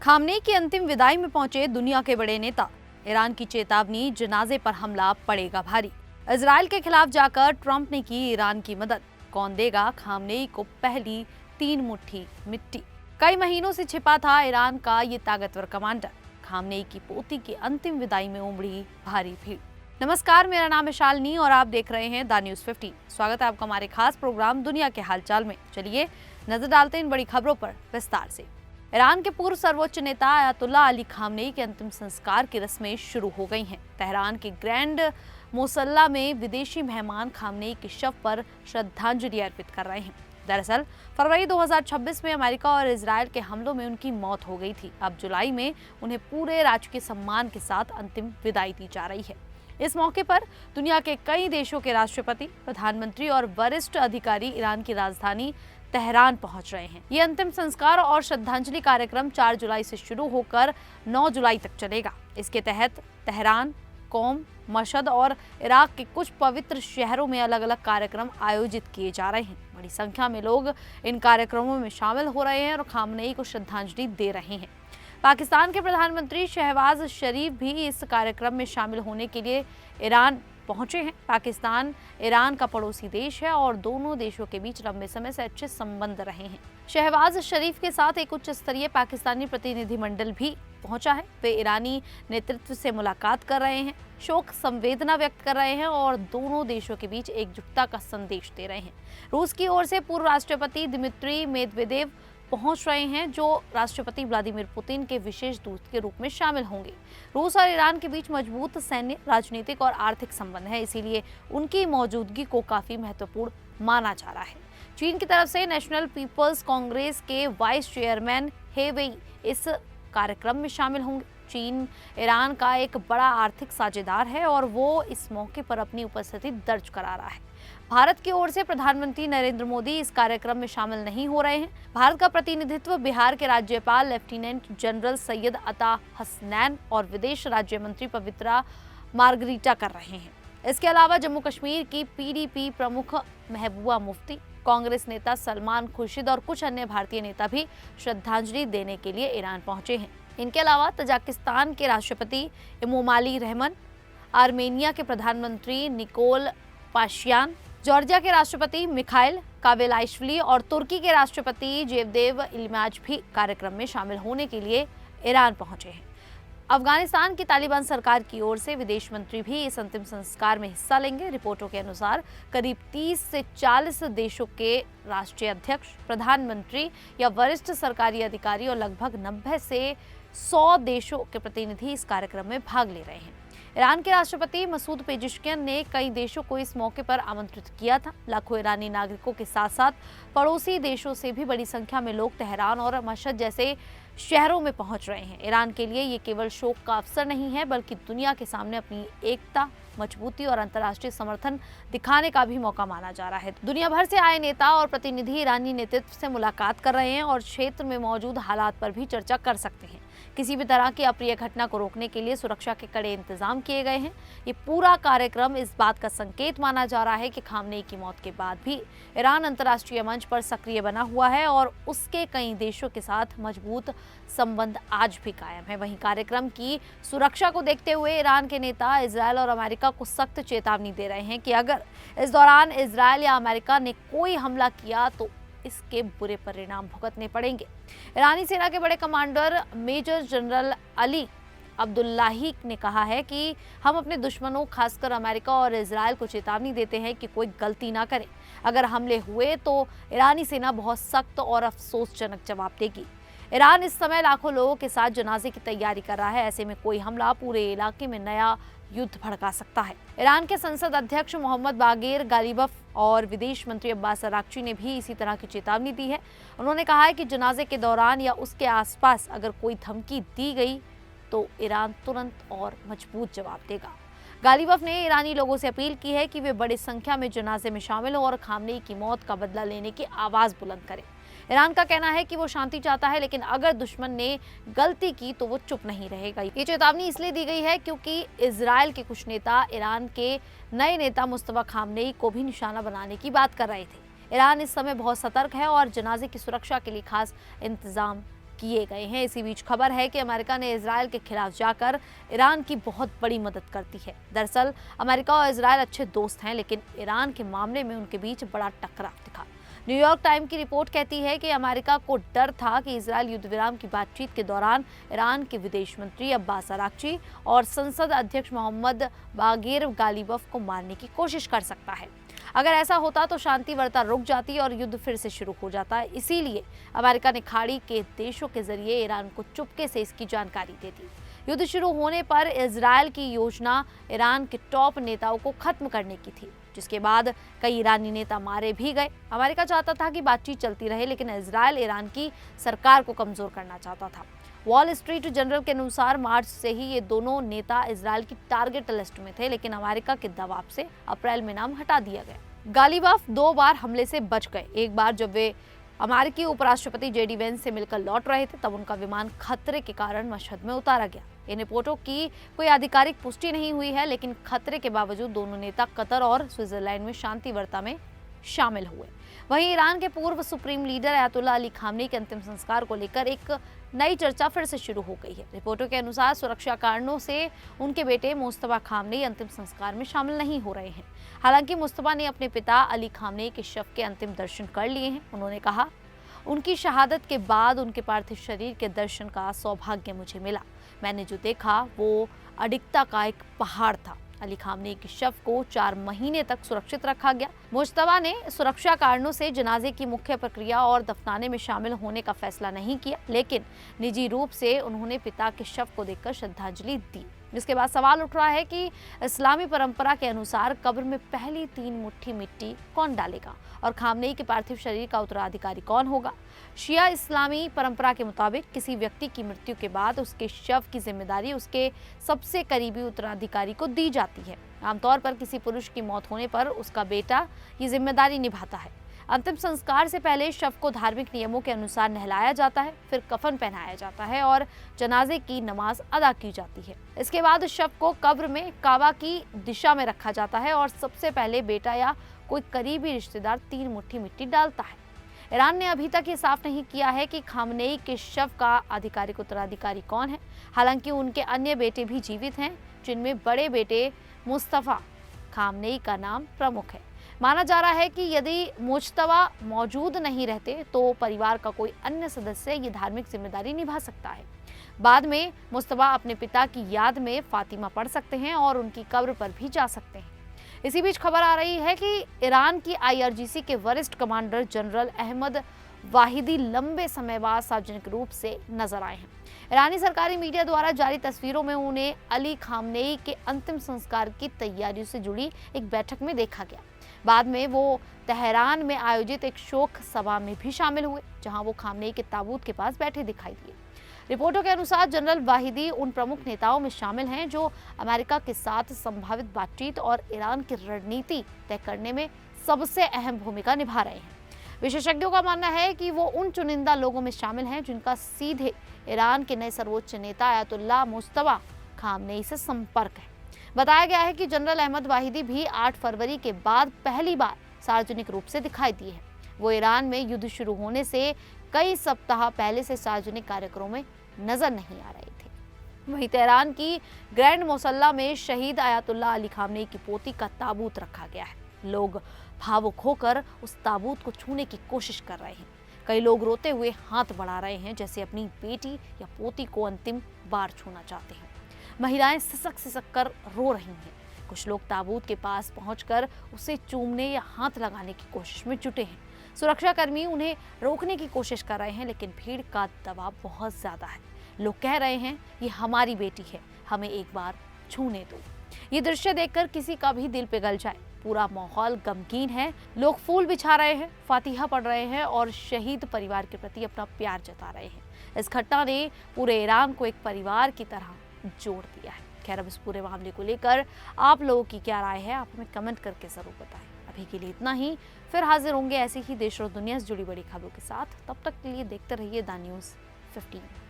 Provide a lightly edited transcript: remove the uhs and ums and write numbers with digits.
Khamenei की अंतिम विदाई में पहुंचे दुनिया के बड़े नेता। ईरान की चेतावनी, जनाजे पर हमला पड़ेगा भारी। इजराइल के खिलाफ जाकर ट्रंप ने की ईरान की मदद। कौन देगा खामनेई को पहली 3 मुट्ठी मिट्टी। कई महीनों से छिपा था ईरान का ये ताकतवर कमांडर। खामनेई की पोती की अंतिम विदाई में उमड़ी भारी भीड़। नमस्कार, मेरा नाम है शालिनी और आप देख रहे हैं द न्यूज़ 15। स्वागत है आपका हमारे खास प्रोग्राम दुनिया के हालचाल में। चलिए नजर डालते हैं इन बड़ी खबरों पर विस्तार से। ईरान के पूर्व सर्वोच्च नेता अयातुल्लाह अली खामनेई के अंतिम संस्कार की रस्में शुरू हो गई हैं। तेहरान के ग्रैंड मोसल्ला में विदेशी मेहमान खामनेई के शव पर श्रद्धांजलि अर्पित कर रहे हैं। दरअसल फरवरी 2026 में अमेरिका और इजराइल के हमलों में उनकी मौत हो गई थी। अब जुलाई में उन्हें पूरे राजकीय सम्मान के साथ अंतिम विदाई दी जा रही है। इस मौके पर दुनिया के कई देशों के राष्ट्रपति, प्रधानमंत्री और वरिष्ठ अधिकारी ईरान की राजधानी तेहरान पहुंच रहे हैं। ये अंतिम संस्कार और श्रद्धांजलि कार्यक्रम 4 जुलाई से शुरू होकर 9 जुलाई तक चलेगा। इसके तहत तेहरान, कोम, मशहद और इराक के कुछ पवित्र शहरों में अलग अलग कार्यक्रम आयोजित किए जा रहे हैं। बड़ी संख्या में लोग इन कार्यक्रमों में शामिल हो रहे हैं और खामनेई को श्रद्धांजलि दे रहे हैं। पाकिस्तान के प्रधानमंत्री शहबाज शरीफ भी इस कार्यक्रम में शामिल होने के लिए ईरान पहुंचे हैं। पाकिस्तान ईरान का पड़ोसी देश है और दोनों देशों के बीच लंबे समय से अच्छे संबंध रहे हैं। शहबाज शरीफ के साथ एक उच्च स्तरीय पाकिस्तानी प्रतिनिधिमंडल भी पहुंचा है। वे ईरानी नेतृत्व से मुलाकात कर रहे हैं, शोक संवेदना व्यक्त कर रहे हैं और दोनों देशों के बीच एकजुटता का संदेश दे रहे हैं। रूस की ओर से पूर्व राष्ट्रपति दिमित्री मेदवेदेव पहुंच रहे हैं, जो राष्ट्रपति व्लादिमीर पुतिन के विशेष दूत के रूप में शामिल होंगे। रूस और ईरान के बीच मजबूत सैन्य, राजनीतिक और आर्थिक संबंध है, इसीलिए उनकी मौजूदगी को काफी महत्वपूर्ण माना जा रहा है। चीन की तरफ से नेशनल पीपल्स कांग्रेस के वाइस चेयरमैन हे वेई इस कार्यक्रम में शामिल होंगे। चीन ईरान का एक बड़ा आर्थिक साझेदार है और वो इस मौके पर अपनी उपस्थिति दर्ज करा रहा है। भारत की ओर से प्रधानमंत्री नरेंद्र मोदी इस कार्यक्रम में शामिल नहीं हो रहे हैं। भारत का प्रतिनिधित्व बिहार के राज्यपाल लेफ्टिनेंट जनरल सैयद अता हसनैन और विदेश राज्य मंत्री पवित्रा मार्गरीटा कर रहे हैं। इसके अलावा जम्मू कश्मीर की पीडीपी प्रमुख महबूबा मुफ्ती, कांग्रेस नेता सलमान खुर्शीद और कुछ अन्य भारतीय नेता भी श्रद्धांजलि देने के लिए ईरान पहुंचे हैं। इनके अलावा तजाकिस्तान के राष्ट्रपति इमोमाली रहमान, आर्मेनिया के प्रधानमंत्री निकोल पाशियान, जॉर्जिया के राष्ट्रपति मिखाइल कावेलाइशविली और तुर्की के राष्ट्रपति जेवदेव इल्माज भी कार्यक्रम में शामिल होने के लिए ईरान पहुंचे हैं। अफगानिस्तान की तालिबान सरकार की ओर से विदेश मंत्री भी इस अंतिम संस्कार में हिस्सा लेंगे। रिपोर्टों के अनुसार करीब 30 से 40 देशों के राष्ट्रीय अध्यक्ष, प्रधानमंत्री या वरिष्ठ सरकारी अधिकारी और लगभग 90 से 100 देशों के प्रतिनिधि इस कार्यक्रम में भाग ले रहे हैं। ईरान के राष्ट्रपति मसूद पेजिशकियान ने कई देशों को इस मौके पर आमंत्रित किया था। लाखों ईरानी नागरिकों के साथ साथ पड़ोसी देशों से भी बड़ी संख्या में लोग तेहरान और मशहद जैसे शहरों में पहुंच रहे हैं। ईरान के लिए ये केवल शोक का अवसर नहीं है, बल्कि दुनिया के सामने अपनी एकता, मजबूती और अंतर्राष्ट्रीय समर्थन दिखाने का भी मौका माना जा रहा है। दुनिया भर से आए नेता और प्रतिनिधि ईरानी नेतृत्व से मुलाकात कर रहे हैं और क्षेत्र में मौजूद हालात पर भी चर्चा कर सकते हैं। किसी भी तरह की अप्रिय घटना को रोकने के लिए सुरक्षा के कड़े इंतजाम किए गए हैं। ये पूरा कार्यक्रम इस बात का संकेत माना जा रहा है कि खामनेई की मौत के बाद भी ईरान अंतर्राष्ट्रीय मंच पर सक्रिय बना हुआ है और उसके कई देशों के साथ मजबूत संबंध आज भी कायम है। वहीं कार्यक्रम की सुरक्षा को देखते हुए ईरान के नेता इजरायल और अमेरिका को सख्त चेतावनी दे रहे हैं कि अगर इस दौरान इजरायल या अमेरिका ने कोई हमला किया तो इसके बुरे परिणाम भुगतने पड़ेंगे। ईरानी सेना के बड़े commander major general Ali Abdullahi ने कहा है कि हम अपने दुश्मनों, खासकर अमेरिका और इजरायल को चेतावनी देते हैं कि कोई गलती ना करें। अगर हमले हुए तो ईरानी सेना बहुत सख्त और अफसोसजनक जवाब देगी। ईरान इस समय लाखों लोगों के साथ जनाजे की तैयारी कर रहा है। ऐसे में कोई हमला पूरे इलाके में नया युद्ध भड़का सकता है। ईरान के संसद अध्यक्ष मोहम्मद बागेर गालिबफ और विदेश मंत्री अब्बास अराक्ची ने भी इसी तरह की चेतावनी दी है। उन्होंने कहा है कि जनाजे के दौरान या उसके आसपास अगर कोई धमकी दी गई तो ईरान तुरंत और मजबूत जवाब देगा। गालिबफ ने ईरानी लोगों से अपील की है कि वे बड़ी संख्या में जनाजे में शामिल हों और खामनेई की मौत का बदला लेने की आवाज बुलंद करें। ईरान का कहना है कि वो शांति चाहता है, लेकिन अगर दुश्मन ने गलती की तो वो चुप नहीं रहेगा। ये चेतावनी इसलिए दी गई है क्योंकि इजरायल के कुछ नेता ईरान के नए नेता मुस्तफा खामनेई को भी निशाना बनाने की बात कर रहे थे। ईरान इस समय बहुत सतर्क है और जनाजे की सुरक्षा के लिए खास इंतजाम किए गए हैं। इसी बीच खबर है कि अमेरिका ने इजरायल के खिलाफ जाकर ईरान की बहुत बड़ी मदद कर दी है। दरअसल अमेरिका और इजरायल अच्छे दोस्त हैं, लेकिन ईरान के मामले में उनके बीच बड़ा टकराव दिखा। न्यूयॉर्क टाइम की रिपोर्ट कहती है कि अमेरिका को डर था कि इजरायल युद्ध विराम की बातचीत के दौरान ईरान के विदेश मंत्री अब्बास अराक्ची और संसद अध्यक्ष मोहम्मद बागेर गालिबफ को मारने की कोशिश कर सकता है। अगर ऐसा होता तो शांति वार्ता रुक जाती और युद्ध फिर से शुरू हो जाता। इसीलिए अमेरिका ने खाड़ी के देशों के जरिए ईरान को चुपके से इसकी जानकारी दे दी। युद्ध शुरू होने पर इजरायल की योजना ईरान के टॉप नेताओं को खत्म करने की थी, जिसके बाद कई ईरानी नेता मारे भी गए। अमेरिका चाहता था कि बातचीत चलती रहे, लेकिन इजरायल ईरान की सरकार को कमजोर करना चाहता था। वॉल स्ट्रीट जर्नल के अनुसार मार्च से ही ये दोनों नेता इजरायल की टारगेट लिस्ट में थे, लेकिन अमेरिका के दबाव से अप्रैल में नाम हटा दिया गया। गालिबफ 2 बार हमले से बच गए। एक बार जब वे अमेरिकी उपराष्ट्रपति जेडी वेंस से मिलकर लौट रहे थे, तब उनका विमान खतरे के कारण मशहद में उतारा गया। इन रिपोर्टों की कोई आधिकारिक पुष्टि नहीं हुई है, लेकिन खतरे के बावजूद दोनों नेता कतर और स्विट्जरलैंड में शांति वार्ता में शामिल हुए। वहीं ईरान के पूर्व supreme leader Ayatollah Ali Khamenei के अंतिम संस्कार को लेकर एक नई चर्चा फिर से शुरू हो गई है। रिपोर्टों के अनुसार सुरक्षा कारणों से उनके बेटे मुस्तफा खामनेई अंतिम संस्कार में शामिल नहीं हो रहे हैं। हालांकि मुस्तफा ने अपने पिता अली खामनेई के शव के अंतिम दर्शन कर लिए हैं। उन्होंने कहा, उनकी शहादत के बाद उनके पार्थिव शरीर के दर्शन का सौभाग्य मुझे मिला। मैंने जो देखा वो अडिगता का एक पहाड़ था। अली खामनेई के शव को 4 महीने तक सुरक्षित रखा गया। मुश्तबा ने सुरक्षा कारणों से जनाजे की मुख्य प्रक्रिया और दफनाने में शामिल होने का फैसला नहीं किया, लेकिन निजी रूप से उन्होंने पिता के शव को देखकर श्रद्धांजलि दी। जिसके बाद सवाल उठ रहा है कि इस्लामी परंपरा के अनुसार कब्र में पहली 3 मुट्ठी मिट्टी कौन डालेगा और खामनेई के पार्थिव शरीर का उत्तराधिकारी कौन होगा। शिया इस्लामी परंपरा के मुताबिक किसी व्यक्ति की मृत्यु के बाद उसके शव की जिम्मेदारी उसके सबसे करीबी उत्तराधिकारी को दी जाती है। आमतौर पर किसी पुरुष की मौत होने पर उसका बेटा ये जिम्मेदारी निभाता है। अंतिम संस्कार से पहले शव को धार्मिक नियमों के अनुसार नहलाया जाता है, फिर कफन पहनाया जाता है और जनाजे की नमाज अदा की जाती है। इसके बाद शव को कब्र में काबा की दिशा में रखा जाता है और सबसे पहले बेटा या कोई करीबी रिश्तेदार 3 मुट्ठी मिट्टी डालता है। ईरान ने अभी तक ये साफ नहीं किया है कि खामनेई के शव का आधिकारिक उत्तराधिकारी कौन है। हालांकि उनके अन्य बेटे भी जीवित हैं, जिनमें बड़े बेटे मुस्तफा खामनेई का नाम प्रमुख है। माना जा रहा है कि यदि मुज्तबा मौजूद नहीं रहते तो परिवार का कोई अन्य सदस्य ये धार्मिक जिम्मेदारी निभा सकता है। बाद में मुज्तबा अपने पिता की याद में फातिमा पढ़ सकते हैं और उनकी कब्र पर भी जा सकते हैं। इसी बीच खबर आ रही है कि ईरान की IRGC के वरिष्ठ कमांडर जनरल अहमद वाहिदी लंबे समय बाद सार्वजनिक रूप से नजर आए हैं। ईरानी सरकारी मीडिया द्वारा जारी तस्वीरों में उन्हें अली खामनेई के अंतिम संस्कार की तैयारियों से जुड़ी एक बैठक में देखा गया। बाद में वो तेहरान में आयोजित एक शोक सभा में भी शामिल हुए, जहां वो खामनेई के ताबूत के पास बैठे दिखाई दिए। रिपोर्टों के अनुसार जनरल वाहिदी उन प्रमुख नेताओं में शामिल हैं जो अमेरिका के साथ संभावित बातचीत और ईरान की रणनीति तय करने में सबसे अहम भूमिका निभा रहे हैं। विशेषज्ञों का मानना है कि वो उन चुनिंदा लोगों में शामिल हैं जिनका सीधे ईरान के नए सर्वोच्च नेता अयातुल्ला मुज्तबा खामनेई से संपर्क है। बताया गया है कि जनरल अहमद वाहिदी भी 8 फरवरी के बाद पहली बार सार्वजनिक रूप से दिखाई दिए हैं। वो ईरान में युद्ध शुरू होने से कई सप्ताह पहले से सार्वजनिक कार्यक्रमों में नजर नहीं आ रहे थे। वहीं तेहरान की ग्रैंड मुसल्ला में शहीद अयातुल्ला अली खामनेई की पोती का ताबूत रखा गया है। लोग भावुक होकर उस ताबूत को छूने की कोशिश कर रहे हैं। कई लोग रोते हुए हाथ बढ़ा रहे हैं, जैसे अपनी बेटी या पोती को अंतिम बार छूना चाहते हैं। महिलाएं सिसक सिसक कर रो रही हैं। कुछ लोग ताबूत के पास पहुंचकर उसे चूमने या हाथ लगाने की कोशिश में जुटे हैं। सुरक्षाकर्मी उन्हें रोकने की कोशिश कर रहे हैं, लेकिन भीड़ का दबाव बहुत ज्यादा है। लोग कह रहे हैं, ये हमारी बेटी है, हमें एक बार छूने दो। ये दृश्य देखकर किसी का भी दिल पिघल जाए। पूरा माहौल गमगीन है। लोग फूल बिछा रहे हैं, फातिहा पढ़ रहे हैं और शहीद परिवार के प्रति अपना प्यार जता रहे हैं। इस घटना ने पूरे ईरान को एक परिवार की तरह जोड़ दिया है। खैर, अब इस पूरे मामले को लेकर आप लोगों की क्या राय है, आप हमें कमेंट करके जरूर बताएं। अभी के लिए इतना ही, फिर हाजिर होंगे ऐसी ही देश और दुनिया से जुड़ी बड़ी खबरों के साथ। तब तक के लिए देखते रहिए द न्यूज़ 15।